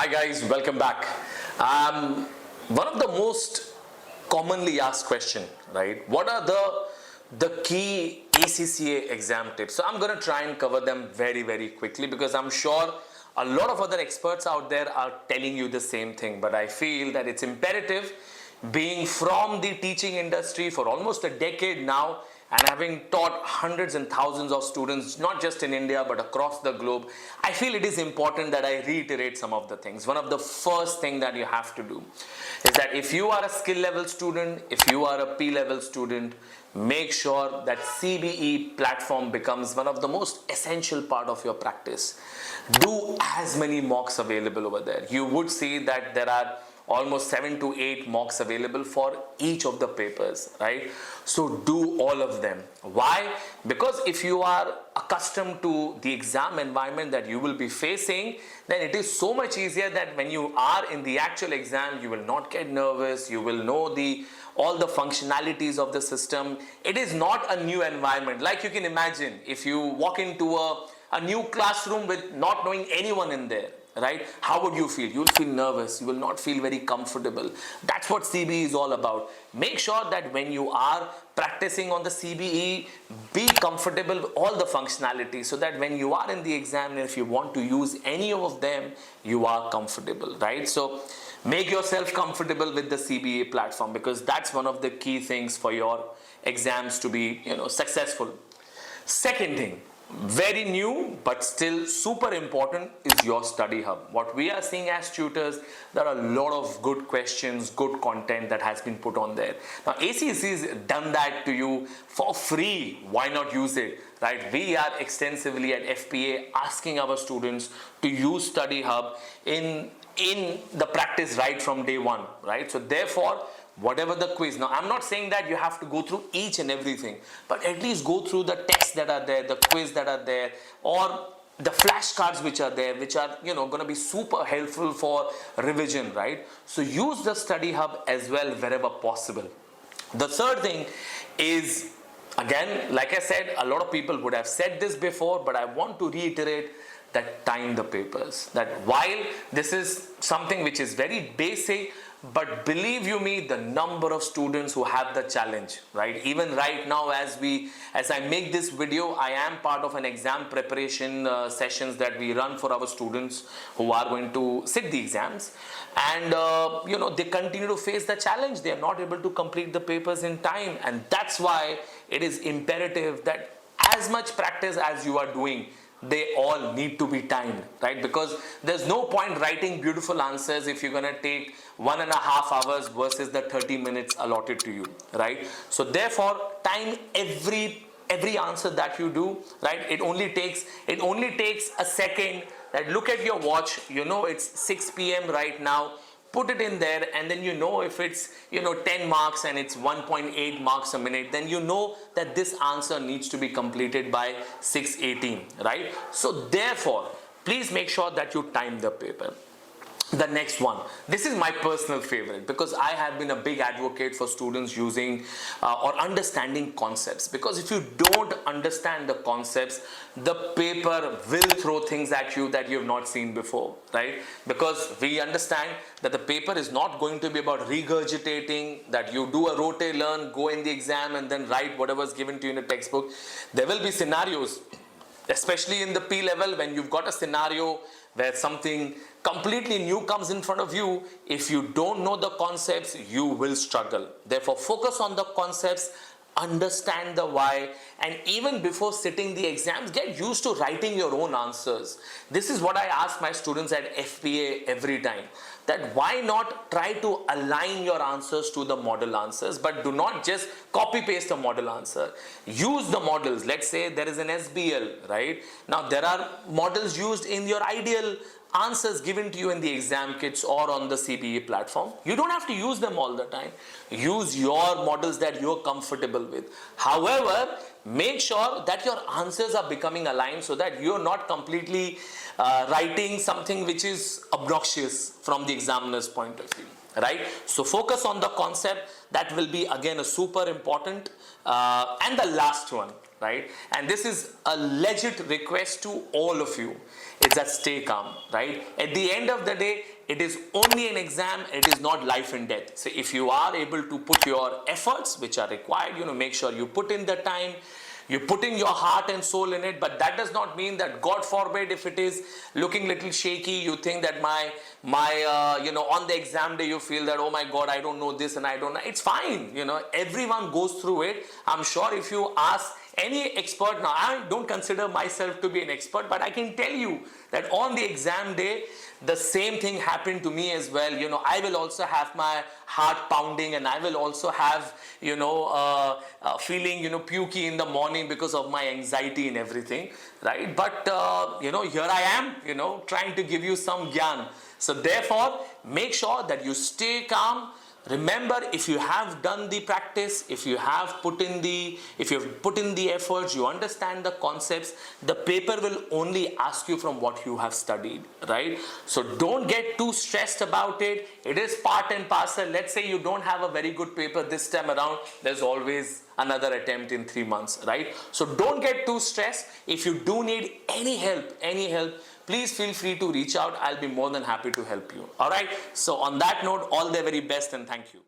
Hi guys, welcome back. One of the most commonly asked question, right? What are the key ACCA exam tips? So I'm going to try and cover them very quickly because I'm sure a lot of other experts out there are telling you the same thing. But I feel that it's imperative, being from the teaching industry for almost a decade now, and having taught hundreds and thousands of students, not just in India, but across the globe, I feel it is important that I reiterate some of the things. One of the first things that you have to do is that if you are a skill level student, if you are a P level student, make sure that CBE platform becomes one of the most essential part of your practice. Do as many mocks available over there. You would see that there are almost 7 to 8 mocks available for each of the papers, right? So do all of them. Why? Because if you are accustomed to the exam environment that you will be facing, then it is so much easier that when you are in the actual exam, you will not get nervous, you will know all the functionalities of the system. It is not a new environment. Like you can imagine, if you walk into a new classroom with not knowing anyone in there, right? How would you feel? You will feel nervous. You will not feel very comfortable. That's what CBE is all about. Make sure that when you are practicing on the CBE, be comfortable with all the functionalities so that when you are in the exam, and if you want to use any of them, you are comfortable, right? So make yourself comfortable with the CBE platform because that's one of the key things for your exams to be, successful. Second thing, very new but still super important, is your study hub. What we are seeing as tutors, there are a lot of good questions, good content that has been put on there. Now ACCA has done that to you for free. Why not use it, right? We are extensively at FPA asking our students to use study hub in the practice right from day one, right? So therefore, whatever the quiz. Now, I'm not saying that you have to go through each and everything, but at least go through the texts that are there, the quiz that are there, or the flashcards which are there, which are, going to be super helpful for revision, right? So use the study hub as well wherever possible. The third thing is, again, like I said, a lot of people would have said this before, but I want to reiterate that time the papers. That while this is something which is very basic, but believe you me, the number of students who have the challenge, right? Even right now, as I make this video, I am part of an exam preparation sessions that we run for our students who are going to sit the exams. And, they continue to face the challenge. They are not able to complete the papers in time. And that's why it is imperative that as much practice as you are doing, they all need to be timed, right? Because there's no point writing beautiful answers if you're going to take 1.5 hours versus the 30 minutes allotted to you, right? So therefore, time every answer that you do, right? It only takes a second. That look at your watch, it's 6 p.m. right now. Put it in there, and then if it's 10 marks and it's 1.8 marks a minute, then that this answer needs to be completed by 6:18, right? So therefore, please make sure that you time the paper. The next one, this is my personal favorite because I have been a big advocate for students using or understanding concepts, because if you don't understand the concepts, the paper will throw things at you that you have not seen before, right? Because we understand that the paper is not going to be about regurgitating, that you do a rote learn, go in the exam and then write whatever is given to you in the textbook. There will be scenarios, especially in the P level, when you've got a scenario where something completely new comes in front of you. If you don't know the concepts, you will struggle. Therefore, focus on the concepts, understand the why, and even before sitting the exams, get used to writing your own answers. This is what I ask my students at FPA every time, that why not try to align your answers to the model answers, but do not just copy paste a model answer. Use the models. Let's say there is an SBL, right? Now there are models used in your ideal answers given to you in the exam kits or on the CBE platform. You don't have to use them all the time. Use your models that you're comfortable with. However, make sure that your answers are becoming aligned so that you're not completely writing something which is obnoxious from the examiner's point of view, right? So focus on the concept. That will be again a super important. And the last one, right? And this is a legit request to all of you. It's that stay calm, right? At the end of the day, it is only an exam. It is not life and death. So if you are able to put your efforts, which are required, make sure you put in the time, you put in your heart and soul in it, but that does not mean that, God forbid, if it is looking little shaky, you think that on the exam day you feel that, oh my God, I don't know this and I don't know. It's fine. Everyone goes through it. I'm sure if you ask any expert, now I don't consider myself to be an expert, but I can tell you that on the exam day, the same thing happened to me as well. I will also have my heart pounding, and I will also have, feeling, pukey in the morning because of my anxiety and everything, right? But, here I am, trying to give you some gyan. So therefore, make sure that you stay calm. Remember, if you have done the practice, if you have put in the efforts, you understand the concepts, the paper will only ask you from what you have studied, right? So don't get too stressed about it. It is part and parcel. Let's say you don't have a very good paper this time around, there's always another attempt in 3 months, right? So don't get too stressed. If you do need any help, please feel free to reach out. I'll be more than happy to help you. All right. So on that note, all the very best and thank you.